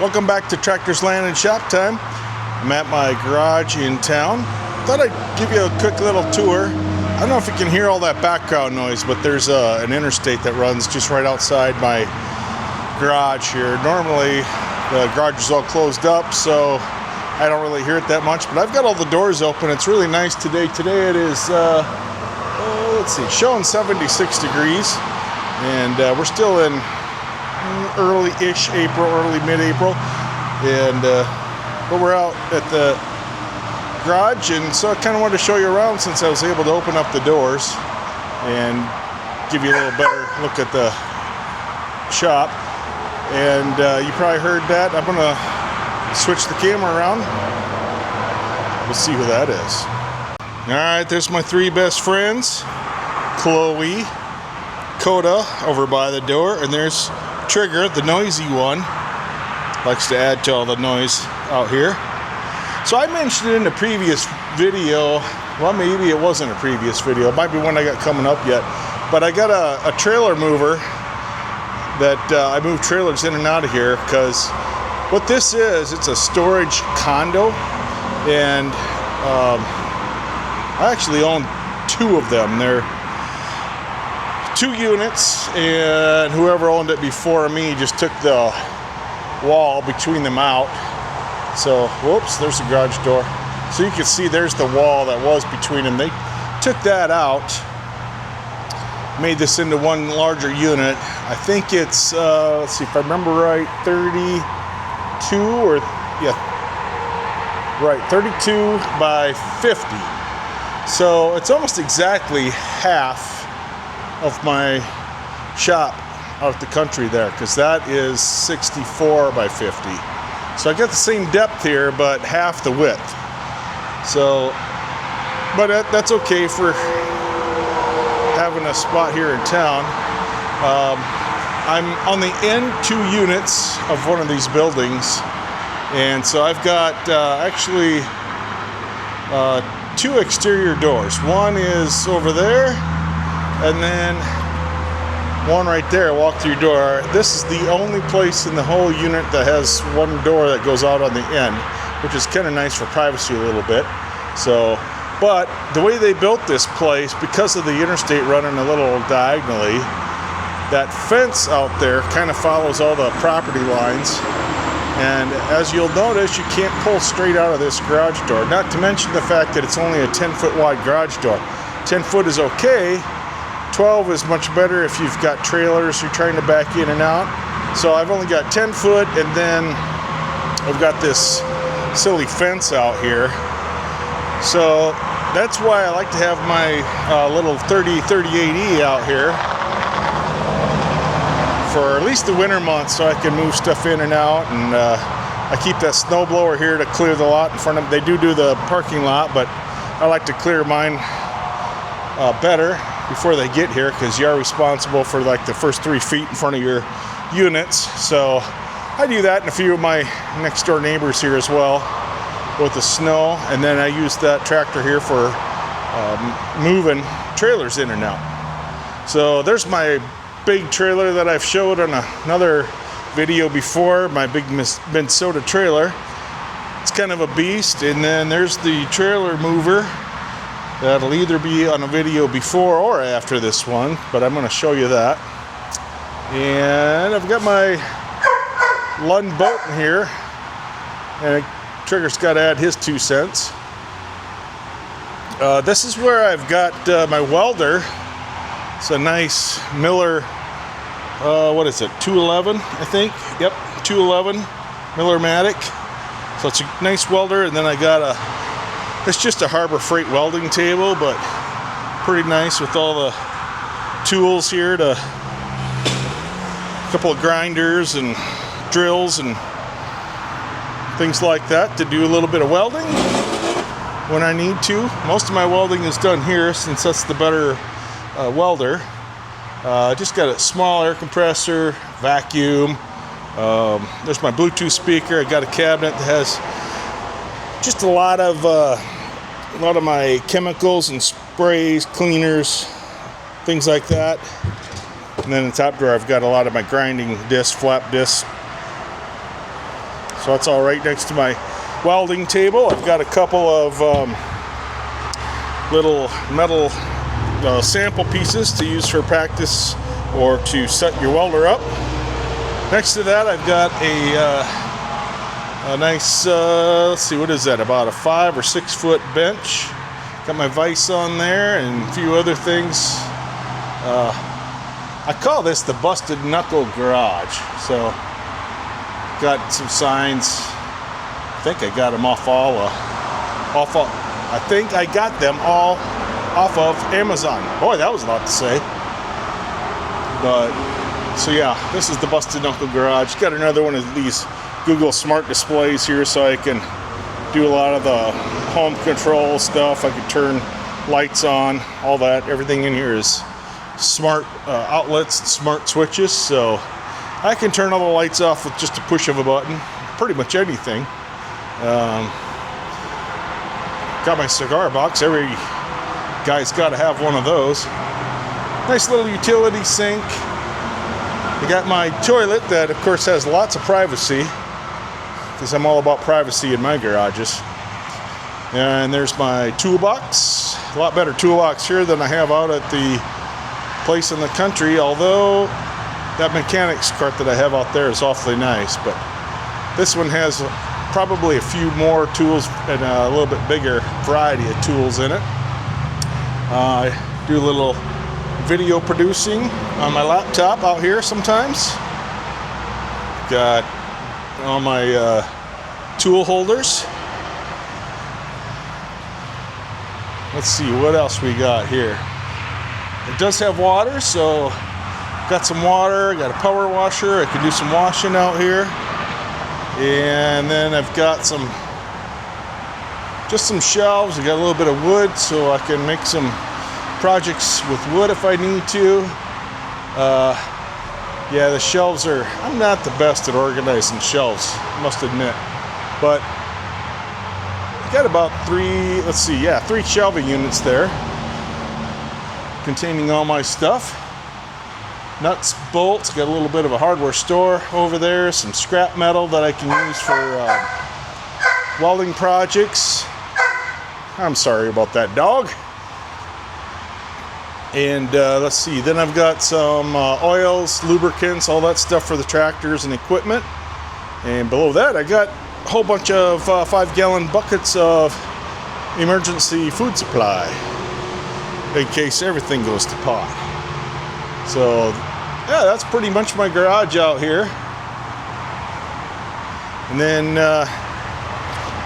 Welcome back to Tractors, Land, and Shop Time. I'm at my garage in town. Thought I'd give you a quick little tour. I don't know if you can hear all that background noise, but there's an interstate that runs just right outside my garage here. Normally the garage is all closed up, so I don't really hear it that much, but I've got all the doors open. It's really nice today. Today it is, let's see, showing 76 degrees, and we're still in early-ish April, early mid-April, and but we're out at the garage, and so I kind of wanted to show you around since I was able to open up the doors and give you a little better look at the shop. And you probably heard that. I'm gonna switch the camera around. We'll see who that is. All right, there's my three best friends, Chloe, Coda over by the door, and there's Trigger, the noisy one. Likes to add to all the noise out here. So I mentioned it in a previous video, well, maybe it wasn't a previous video, it might be one I got coming up yet, but I got a trailer mover that I move trailers in and out of here, because what this is, it's a storage condo, and I actually own two of them. They're 2 units, and whoever owned it before me just took the wall between them out. So, whoops, there's the garage door. So you can see there's the wall that was between them. They took that out, made this into one larger unit. I think it's, let's see if I remember right, 32 or, yeah, right, 32 by 50. So it's almost exactly half of my shop out the country there, because that is 64 by 50. So I got the same depth here, but half the width. So, but that's okay for having a spot here in town. I'm on the end 2 units of one of these buildings, and so I've got actually 2 exterior doors. One is over there, and then one right there. Walk through your door. This is the only place in the whole unit that has one door that goes out on the end, which is kind of nice for privacy a little bit. So, but the way they built this place, because of the interstate running a little diagonally, that fence out there kind of follows all the property lines, and as you'll notice, you can't pull straight out of this garage door, not to mention the fact that it's only a 10-foot wide garage door. 10 foot is okay, 12 is much better if you've got trailers you're trying to back in and out. So I've only got 10 foot, and then I've got this silly fence out here. So that's why I like to have my little 3038E out here for at least the winter months, so I can move stuff in and out. And I keep that snow blower here to clear the lot in front of, they do the parking lot, but I like to clear mine better before they get here, because you are responsible for like the first 3 feet in front of your units. So I do that, and a few of my next door neighbors here as well with the snow, and then I use that tractor here for moving trailers in and out. So there's my big trailer that I've showed on another video before, my big Minnesota trailer. It's kind of a beast. And then there's the trailer mover that'll either be on a video before or after this one, but I'm going to show you that. And I've got my Lund boat in here, and Trigger's got to add his 2 cents. This is where I've got my welder. It's a nice Miller, what is it, 211, I think? Yep, 211 Miller-Matic. So it's a nice welder, and then I got it's just a Harbor Freight welding table, but pretty nice with all the tools here, a couple of grinders and drills and things like that to do a little bit of welding when I need to. Most of my welding is done here, since that's the better welder. Just got a small air compressor, vacuum. There's my Bluetooth speaker. I got a cabinet that has just a lot of my chemicals and sprays, cleaners, things like that. And then in the top drawer, I've got a lot of my grinding discs, flap discs. So that's all right next to my welding table. I've got a couple of little metal sample pieces to use for practice or to set your welder up. Next to that, I've got a nice, let's see, what is that? About a 5 or 6 foot bench. Got my vise on there and a few other things. I call this the Busted Knuckle Garage. So, got some signs. I think I got them I think I got them all off of Amazon. Boy, that was a lot to say. But, so yeah, this is the Busted Knuckle Garage. Got another one of these Google Smart displays here so I can do a lot of the home control stuff. I can turn lights on, all that. Everything in here is smart outlets, smart switches, so I can turn all the lights off with just a push of a button. Pretty much anything. Got my cigar box. Every guy's got to have one of those. Nice little utility sink. I got my toilet that, of course, has lots of privacy, because I'm all about privacy in my garages. And there's my toolbox. A lot better toolbox here than I have out at the place in the country, although that mechanics cart that I have out there is awfully nice. But this one has probably a few more tools and a little bit bigger variety of tools in it. I do a little video producing on my laptop out here sometimes. Got all my tool holders. Let's see what else we got here. It does have water, so got some water, got a power washer. I can do some washing out here. And then I've got just some shelves. I got a little bit of wood, so I can make some projects with wood if I need to. Yeah, the shelves I'm not the best at organizing shelves, must admit. But I got about 3 shelving units there containing all my stuff. Nuts, bolts, got a little bit of a hardware store over there, some scrap metal that I can use for welding projects. I'm sorry about that dog. And let's see, then I've got some oils, lubricants, all that stuff for the tractors and equipment. And below that, I got a whole bunch of 5-gallon buckets of emergency food supply in case everything goes to pot. So, yeah, that's pretty much my garage out here. And then,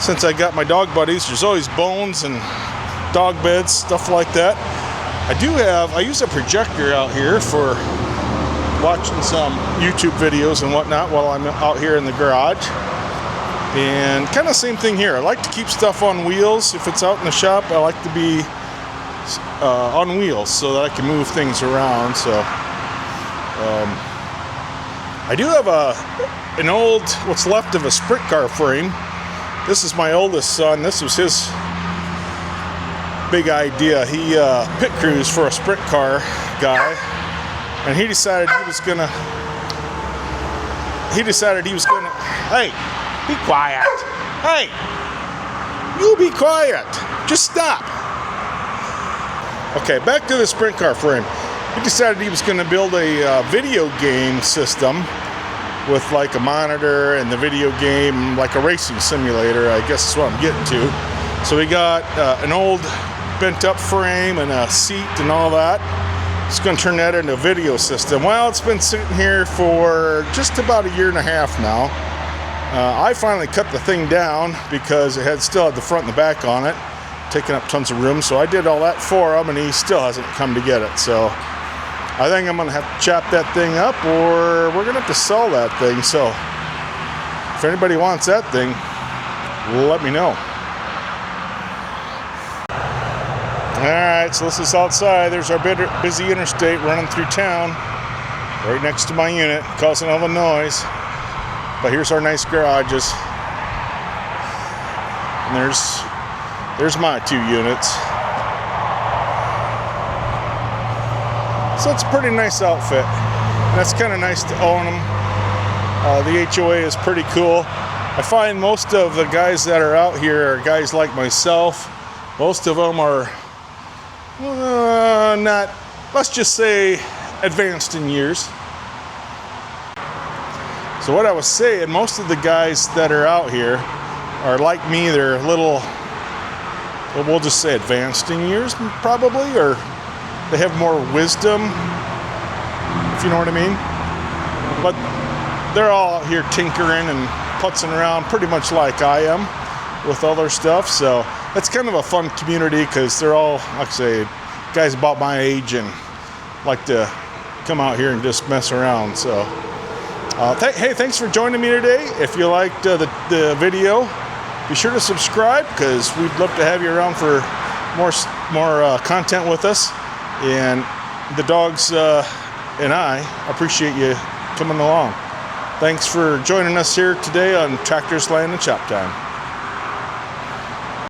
since I got my dog buddies, there's always bones and dog beds, stuff like that. I use a projector out here for watching some YouTube videos and whatnot while I'm out here in the garage. And kind of same thing here. I like to keep stuff on wheels. If it's out in the shop, I like to be on wheels so that I can move things around. So I do have an old, what's left of a sprint car frame. This is my oldest son. This was his big idea. He pit cruised for a sprint car guy, and he decided he was gonna hey, be quiet. Hey, you be quiet. Just stop. Okay, back to the sprint car frame. He decided he was going to build a video game system with like a monitor and the video game, like a racing simulator, I guess is what I'm getting to. So we got an old bent up frame and a seat and all that. It's going to turn that into a video system. Well, it's been sitting here for just about 1.5 years now. I finally cut the thing down because it still had the front and the back on it, taking up tons of room. So I did all that for him, and he still hasn't come to get it. So I think I'm going to have to chop that thing up, or we're going to have to sell that thing. So if anybody wants that thing, let me know. Alright, so this is outside. There's our busy interstate running through town, right next to my unit, causing all the noise. But here's our nice garages. And there's my 2 units. So it's a pretty nice outfit. And it's kind of nice to own them. The HOA is pretty cool. I find most of the guys that are out here are guys like myself. Most of them are not, let's just say, advanced in years. So what I was saying, most of the guys that are out here are like me. They're a little, well, we'll just say advanced in years probably, or they have more wisdom, if you know what I mean. But they're all out here tinkering and putzing around pretty much like I am with all their stuff. So it's kind of a fun community because they're all, like I say, guys about my age and like to come out here and just mess around. So hey, thanks for joining me today. If you liked the video, be sure to subscribe because we'd love to have you around for more content with us. And the dogs and I appreciate you coming along. Thanks for joining us here today on Tractors, Land, and Shop Time.